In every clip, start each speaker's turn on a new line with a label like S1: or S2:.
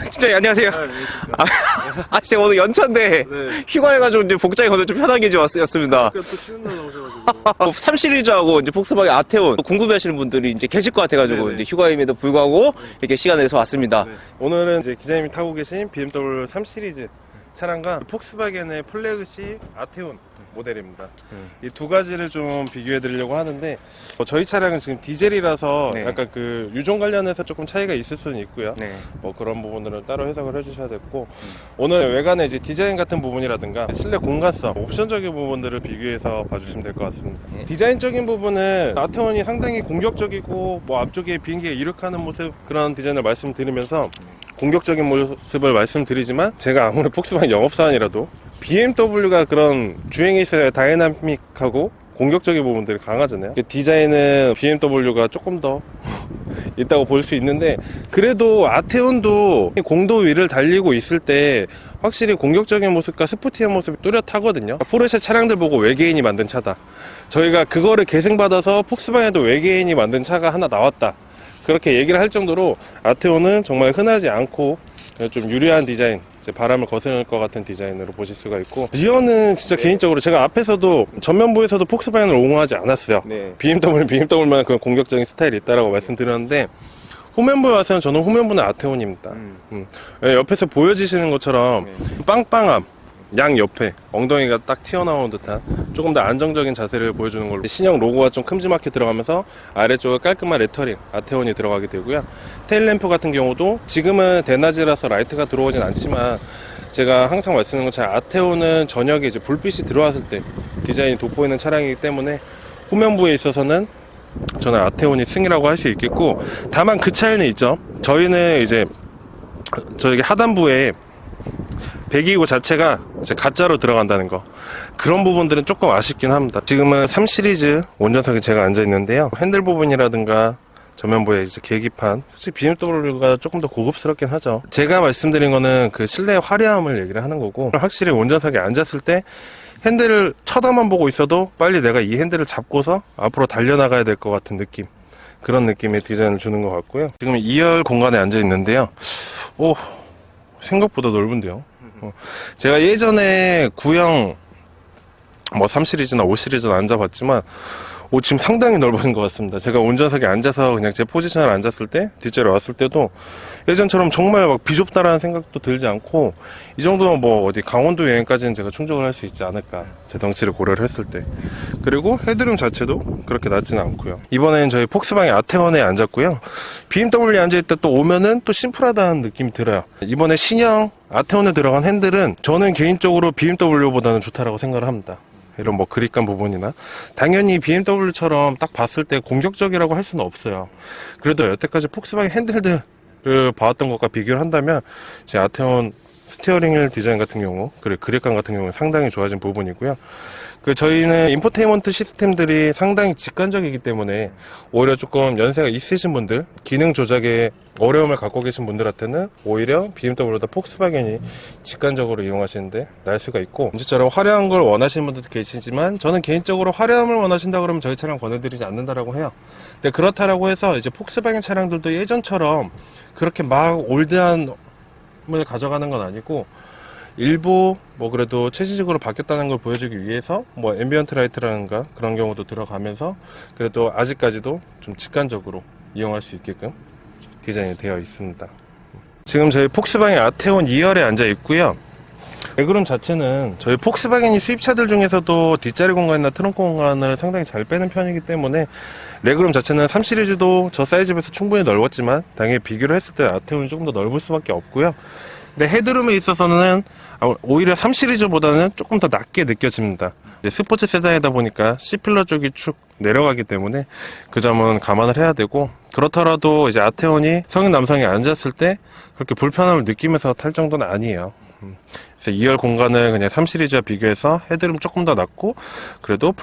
S1: 팀장님 안녕하세요. 제가 오늘 연차인데
S2: 네.
S1: 휴가해가지고 이제 복장이 오늘 좀 편하게 이제 왔습니다.
S2: 또 쉬는 날 오셔가지고.
S1: 3 시리즈하고 이제 폭스바겐 아테온 궁금해하시는 분들이 이제 계실 것 같아가지고
S2: 네네.
S1: 이제 휴가임에도 불구하고 이렇게 시간 내서 왔습니다.
S2: 네. 오늘은 이제 기자님이 타고 계신 BMW 3 시리즈 차량과 폭스바겐의 플래그십 아테온 모델입니다. 이 두 가지를 좀 비교해 드리려고 하는데 저희 차량은 지금 디젤이라서
S1: 네.
S2: 약간 그 유종 관련해서 조금 차이가 있을 수는 있고요.
S1: 네.
S2: 뭐 그런 부분들은 따로 해석을 해주셔야 됐고, 오늘 외관의 이제 디자인 같은 부분이라든가 실내 공간성, 옵션적인 부분들을 비교해서 봐주시면 될 것 같습니다. 디자인적인 부분은 아테온이 상당히 공격적이고 뭐 앞쪽에 비행기가 이륙하는 모습, 그런 디자인을 말씀드리면서 공격적인 모습을 말씀드리지만, 제가 아무리 폭스바겐 영업사원이라도 BMW가 그런 주행에 있어야 다이나믹하고 공격적인 부분들이 강하잖아요. 디자인은 BMW가 조금 더 있다고 볼 수 있는데, 그래도 아테온도 공도 위를 달리고 있을 때 확실히 공격적인 모습과 스포티한 모습이 뚜렷하거든요. 포르쉐 차량들 보고 외계인이 만든 차다, 저희가 그거를 계승받아서 폭스바겐도 외계인이 만든 차가 하나 나왔다, 그렇게 얘기를 할 정도로 아테온은 정말 흔하지 않고 좀 유리한 디자인, 바람을 거스를 것 같은 디자인으로 보실 수가 있고, 리어는 진짜 개인적으로 제가 앞에서도 전면부에서도 폭스바겐을 옹호하지 않았어요.
S1: 네.
S2: BMW만 그런 공격적인 스타일이 있다라고 말씀드렸는데, 후면부에 와서는 저는 후면부는 아테온입니다. 옆에서 보여지시는 것처럼 빵빵함, 양 옆에 엉덩이가 딱 튀어나온 듯한 조금 더 안정적인 자세를 보여주는 걸로, 신형 로고가 좀 큼지막하게 들어가면서 아래쪽에 깔끔한 레터링 아테온이 들어가게 되고요. 테일램프 같은 경우도 지금은 대낮이라서 라이트가 들어오진 않지만, 제가 항상 말씀드리는 것처럼 아테온은 저녁에 이제 불빛이 들어왔을 때 디자인이 돋보이는 차량이기 때문에 후면부에 있어서는 저는 아테온이 승이라고 할 수 있겠고, 다만 그 차이는 있죠. 저희는 이제 저기 하단부에 배기구 자체가 이제 가짜로 들어간다는 거, 그런 부분들은 조금 아쉽긴 합니다. 지금은 3 시리즈 운전석에 제가 앉아 있는데요, 핸들 부분이라든가 전면부에 이제 계기판, 솔직히 BMW가 조금 더 고급스럽긴 하죠. 제가 말씀드린 거는 그 실내 화려함을 얘기를 하는 거고, 확실히 운전석에 앉았을 때 핸들을 쳐다만 보고 있어도 빨리 내가 이 핸들을 잡고서 앞으로 달려나가야 될 것 같은 느낌, 그런 느낌의 디자인을 주는 것 같고요. 지금 2열 공간에 앉아 있는데요, 생각보다 넓은데요. 제가 예전에 구형 3 시리즈나 5 시리즈나 앉아봤지만, 지금 상당히 넓은 것 같습니다. 제가 운전석에 앉아서 그냥 제 포지션을 앉았을 때, 뒷자리에 왔을 때도 예전처럼 정말 막 비좁다라는 생각도 들지 않고, 이 정도면 뭐 어디 강원도 여행까지는 제가 충족을 할 수 있지 않을까, 제 덩치를 고려를 했을 때. 그리고 헤드룸 자체도 그렇게 낮지는 않고요. 이번에는 저희 폭스바겐 아테온에 앉았고요. BMW에 앉아있다 또 오면은 또 심플하다는 느낌이 들어요. 이번에 신형 아테온에 들어간 핸들은 저는 개인적으로 BMW보다는 좋다라고 생각을 합니다. 이런 뭐 그립감 부분이나, 당연히 BMW처럼 딱 봤을 때 공격적이라고 할 수는 없어요. 그래도 여태까지 폭스바겐 핸들들을 봐왔던 것과 비교를 한다면 제 아테온 스티어링 휠 디자인 같은 경우, 그리고 그립감 같은 경우는 상당히 좋아진 부분이고요. 저희는 인포테인먼트 시스템들이 상당히 직관적이기 때문에 오히려 조금 연세가 있으신 분들, 기능 조작에 어려움을 갖고 계신 분들한테는 오히려 BMW보다 폭스바겐이 직관적으로 이용하시는데 날 수가 있고, 이제처럼 화려한 걸 원하시는 분들도 계시지만, 저는 개인적으로 화려함을 원하신다 그러면 저희 차량 권해드리지 않는다라고 해요. 근데 그렇다라고 해서 이제 폭스바겐 차량들도 예전처럼 그렇게 막 올드함을 가져가는 건 아니고, 일부 뭐 그래도 체질적으로 바뀌었다는 걸 보여주기 위해서 뭐 앰비언트 라이트라든가 그런 경우도 들어가면서 그래도 아직까지도 좀 직관적으로 이용할 수 있게끔 디자인이 되어 있습니다. 지금 저희 폭스바겐 아테온 2열에 앉아 있고요. 레그룸 자체는 저희 폭스바겐이 수입차들 중에서도 뒷자리 공간이나 트렁크 공간을 상당히 잘 빼는 편이기 때문에, 레그룸 자체는 3 시리즈도 저 사이즈에서 충분히 넓었지만 당연히 비교를 했을 때 아테온이 조금 더 넓을 수밖에 없고요. 근데 헤드룸에 있어서는 오히려 3 시리즈보다는 조금 더 낮게 느껴집니다. 스포츠 세단이다 보니까 C필러 쪽이 축 내려가기 때문에 그 점은 감안을 해야 되고, 그렇더라도 이제 아테온이 성인 남성이 앉았을 때 그렇게 불편함을 느끼면서 탈 정도는 아니에요. 그래서 2열 공간은 그냥 3 시리즈와 비교해서 헤드룸 조금 더 낮고, 그래도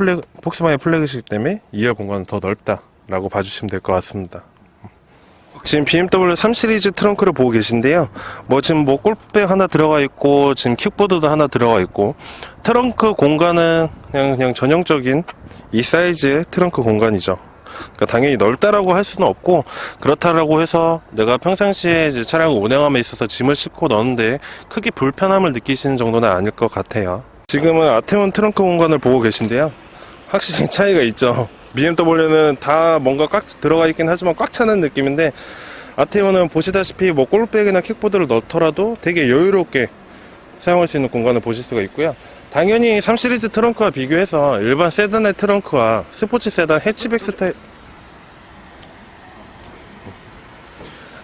S2: 폭스바겐 플래그십 때문에 2열 공간은 더 넓다라고 봐주시면 될 것 같습니다. 지금 BMW 3 시리즈 트렁크를 보고 계신데요, 지금 골프백 하나 들어가 있고, 지금 킥보드도 하나 들어가 있고, 트렁크 공간은 그냥 전형적인 이 사이즈의 트렁크 공간이죠. 그러니까 당연히 넓다라고 할 수는 없고, 그렇다라고 해서 내가 평상시에 이제 차량을 운행함에 있어서 짐을 싣고 넣는데 크게 불편함을 느끼시는 정도는 아닐 것 같아요. 지금은 아테온 트렁크 공간을 보고 계신데요. 확실히 차이가 있죠. BMW는 다 뭔가 꽉 들어가 있긴 하지만 꽉 차는 느낌인데, 아테온은 보시다시피 뭐 골백이나 킥보드를 넣더라도 되게 여유롭게 사용할 수 있는 공간을 보실 수가 있고요. 당연히 3시리즈 트렁크와 비교해서 일반 세단의 트렁크와 스포츠 세단 해치백 스타일,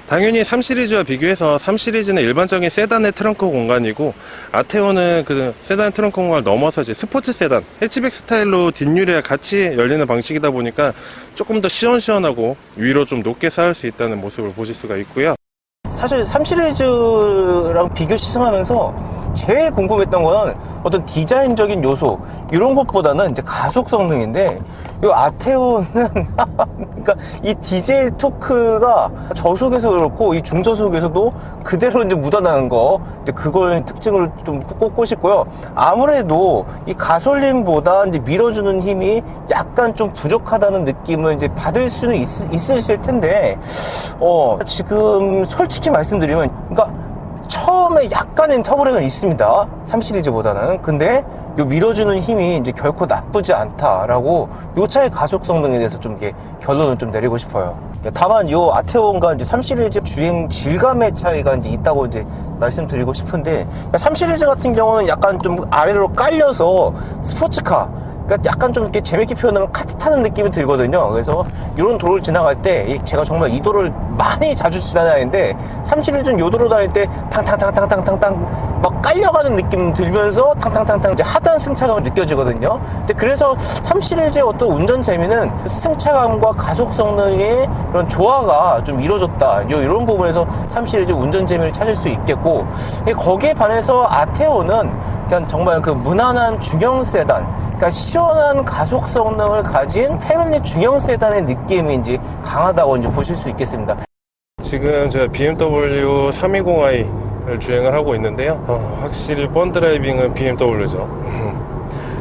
S2: 당연히 3시리즈와 비교해서 3시리즈는 일반적인 세단의 트렁크 공간이고, 아테온은 그 세단 트렁크 공간을 넘어서 이제 스포츠 세단, 해치백 스타일로 뒷유리와 같이 열리는 방식이다 보니까 조금 더 시원시원하고 위로 좀 높게 쌓을 수 있다는 모습을 보실 수가 있고요.
S1: 사실 3시리즈랑 비교 시승하면서 제일 궁금했던 거는 어떤 디자인적인 요소 이런 것보다는 이제 가속 성능인데, 이 아테온은 그러니까 이 디젤 토크가 저속에서 그렇고 이 중저속에서도 그대로 이제 묻어나는 거, 이제 그걸 특징을 좀 꼽고 싶고요. 아무래도 이 가솔린보다 이제 밀어주는 힘이 약간 좀 부족하다는 느낌을 이제 받을 수는 있으실 텐데, 지금 솔직히 말씀드리면, 그러니까 처음에 약간의 터보렉은 있습니다. 3시리즈보다는. 근데 요 밀어주는 힘이 이제 결코 나쁘지 않다라고 요 차의 가속 성능에 대해서 좀 이렇게 결론을 좀 내리고 싶어요. 다만 요 아테온과 이제 3시리즈 주행 질감의 차이가 이제 있다고 이제 말씀드리고 싶은데, 3시리즈 같은 경우는 약간 좀 아래로 깔려서 스포츠카, 그러니까 약간 좀 이렇게 재밌게 표현하면 카트 타는 느낌이 들거든요. 그래서 이런 도로를 지나갈 때 제가 정말 이 도로를 많이 자주 지나다니는데, 3시리즈는 이 도로 다닐 때 탕탕탕탕탕탕탕 막 깔려가는 느낌 들면서 탕탕탕탕 이제 하단 승차감이 느껴지거든요. 그래서 3시리즈의 어떤 운전 재미는 승차감과 가속 성능의 그런 조화가 좀 이루어졌다, 이런 부분에서 3시리즈 운전 재미를 찾을 수 있겠고, 거기에 반해서 아테온은 그냥 정말 그 무난한 중형 세단, 그러니까 시원한 가속 성능을 가진 패밀리 중형 세단의 느낌이 이제 강하다고 이제 보실 수 있겠습니다.
S2: 지금 제가 BMW 320i를 주행을 하고 있는데요. 확실히 펀 드라이빙은 BMW죠.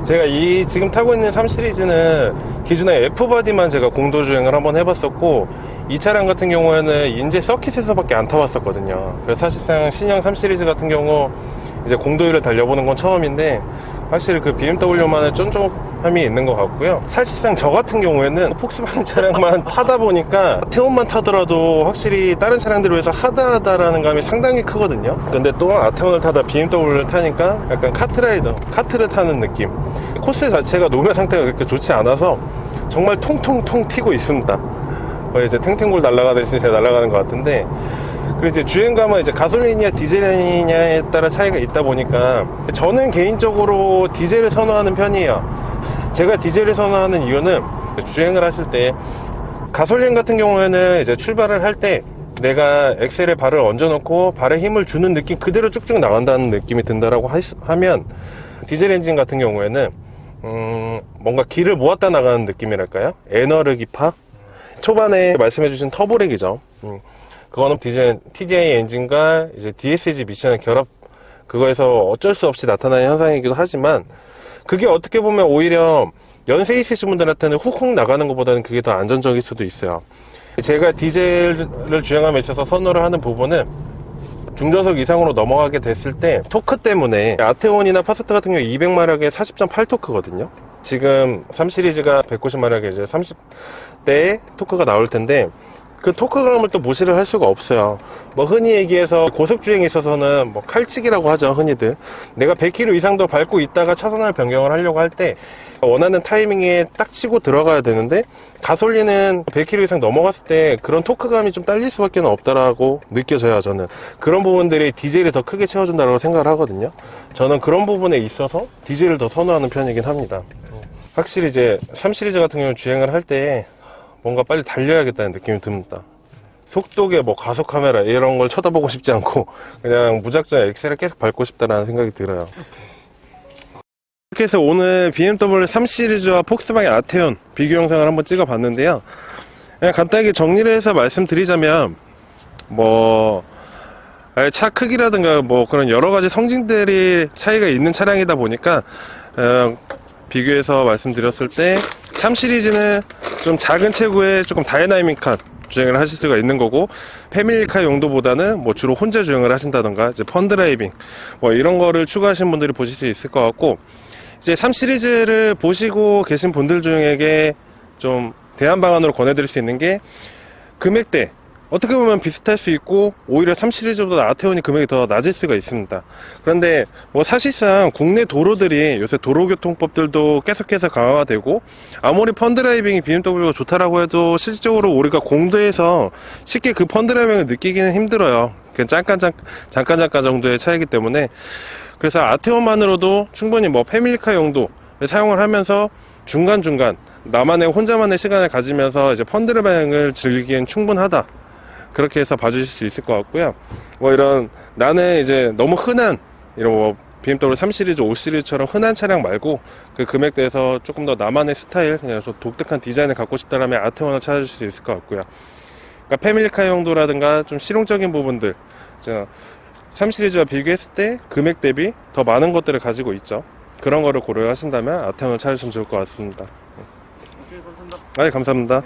S2: 제가 이 지금 타고 있는 3시리즈는 기존에 F바디만 제가 공도 주행을 한번 해봤었고, 이 차량 같은 경우에는 인제 서킷에서밖에 안 타봤었거든요. 그래서 사실상 신형 3시리즈 같은 경우 이제 공도위를 달려보는 건 처음인데, 확실히 그 BMW만의 쫀쫀함이 있는 것 같고요. 사실상 저 같은 경우에는 폭스바겐 차량만 타다 보니까 아테온만 타더라도 확실히 다른 차량들에 비해서 하다하다라는 감이 상당히 크거든요. 근데 또 아테온을 타다 BMW를 타니까 약간 카트라이더, 카트를 타는 느낌. 코스 자체가 노면 상태가 그렇게 좋지 않아서 정말 통통통 튀고 있습니다. 거의 이제 탱탱볼 날아가듯이 제가 날아가는 것 같은데, 그리고 이제 주행감은 이제 가솔린이냐 디젤이냐에 따라 차이가 있다 보니까 저는 개인적으로 디젤을 선호하는 편이에요. 제가 디젤을 선호하는 이유는 주행을 하실 때 가솔린 같은 경우에는 이제 출발을 할 때 내가 엑셀에 발을 얹어놓고 발에 힘을 주는 느낌 그대로 쭉쭉 나간다는 느낌이 든다라고 하면, 디젤 엔진 같은 경우에는 뭔가 기를 모았다 나가는 느낌이랄까요? 에너르기파? 초반에 말씀해주신 터보렉이죠. 그거는 디젤 TDI 엔진과 이제 DSG 미션의 결합, 그거에서 어쩔 수 없이 나타나는 현상이기도 하지만, 그게 어떻게 보면 오히려 연세 있으신 분들한테는 훅훅 나가는 것보다는 그게 더 안전적일 수도 있어요. 제가 디젤을 주행함에 있어서 선호를 하는 부분은, 중저속 이상으로 넘어가게 됐을 때 토크 때문에 아테온이나 파사트 같은 경우 200마력에 40.8토크거든요. 지금 3시리즈가 190마력에 이제 30대의 토크가 나올 텐데, 그 토크감을 또 무시를 할 수가 없어요. 뭐 흔히 얘기해서 고속주행에 있어서는 뭐 칼치기라고 하죠, 흔히들. 내가 100km 이상도 밟고 있다가 차선을 변경을 하려고 할 때 원하는 타이밍에 딱 치고 들어가야 되는데, 가솔린은 100km 이상 넘어갔을 때 그런 토크감이 좀 딸릴 수밖에 없다라고 느껴져요. 저는 그런 부분들이 디젤이 더 크게 채워준다고 생각을 하거든요. 저는 그런 부분에 있어서 디젤을 더 선호하는 편이긴 합니다. 확실히 이제 3시리즈 같은 경우 주행을 할 때 뭔가 빨리 달려야겠다는 느낌이 듭니다. 속도계, 뭐 가속 카메라 이런 걸 쳐다보고 싶지 않고 그냥 무작정 엑셀을 계속 밟고 싶다라는 생각이 들어요. 이렇게 해서 오늘 BMW 3시리즈와 폭스바겐 아테온 비교 영상을 한번 찍어 봤는데요. 그냥 간단하게 정리를 해서 말씀드리자면, 뭐 차 크기라든가 뭐 그런 여러 가지 성질들이 차이가 있는 차량이다 보니까 비교해서 말씀드렸을 때 3 시리즈는 좀 작은 체구에 조금 다이나믹한 주행을 하실 수가 있는 거고, 패밀리카 용도보다는 뭐 주로 혼자 주행을 하신다던가 이제 펀드라이빙 뭐 이런 거를 추구하시는 분들이 보실 수 있을 것 같고, 이제 3 시리즈를 보시고 계신 분들 중에게 좀 대안 방안으로 권해드릴 수 있는 게, 금액대 어떻게 보면 비슷할 수 있고 오히려 3 시리즈보다 아테온이 금액이 더 낮을 수가 있습니다. 그런데 뭐 사실상 국내 도로들이 요새 도로교통법들도 계속해서 강화가 되고, 아무리 펀드라이빙이 BMW가 좋다라고 해도 실질적으로 우리가 공도에서 쉽게 그 펀드라이빙을 느끼기는 힘들어요. 그냥 잠깐 정도의 차이기 때문에. 그래서 아테온만으로도 충분히 뭐 패밀리카 용도를 사용을 하면서 중간중간 나만의 혼자만의 시간을 가지면서 이제 펀드라이빙을 즐기기엔 충분하다, 그렇게 해서 봐주실 수 있을 것 같고요. 뭐 이런 나는 이제 너무 흔한 이런 뭐 BMW 3 시리즈, 5 시리즈처럼 흔한 차량 말고 그 금액대에서 조금 더 나만의 스타일, 그냥 독특한 디자인을 갖고 싶다라면 아테온을 찾아줄 수 있을 것 같고요. 그러니까 패밀리카 용도라든가 좀 실용적인 부분들, 3 시리즈와 비교했을 때 금액 대비 더 많은 것들을 가지고 있죠. 그런 거를 고려하신다면 아테온을 찾으시면 좋을 것 같습니다.
S1: 감사합니다.
S2: 네, 감사합니다.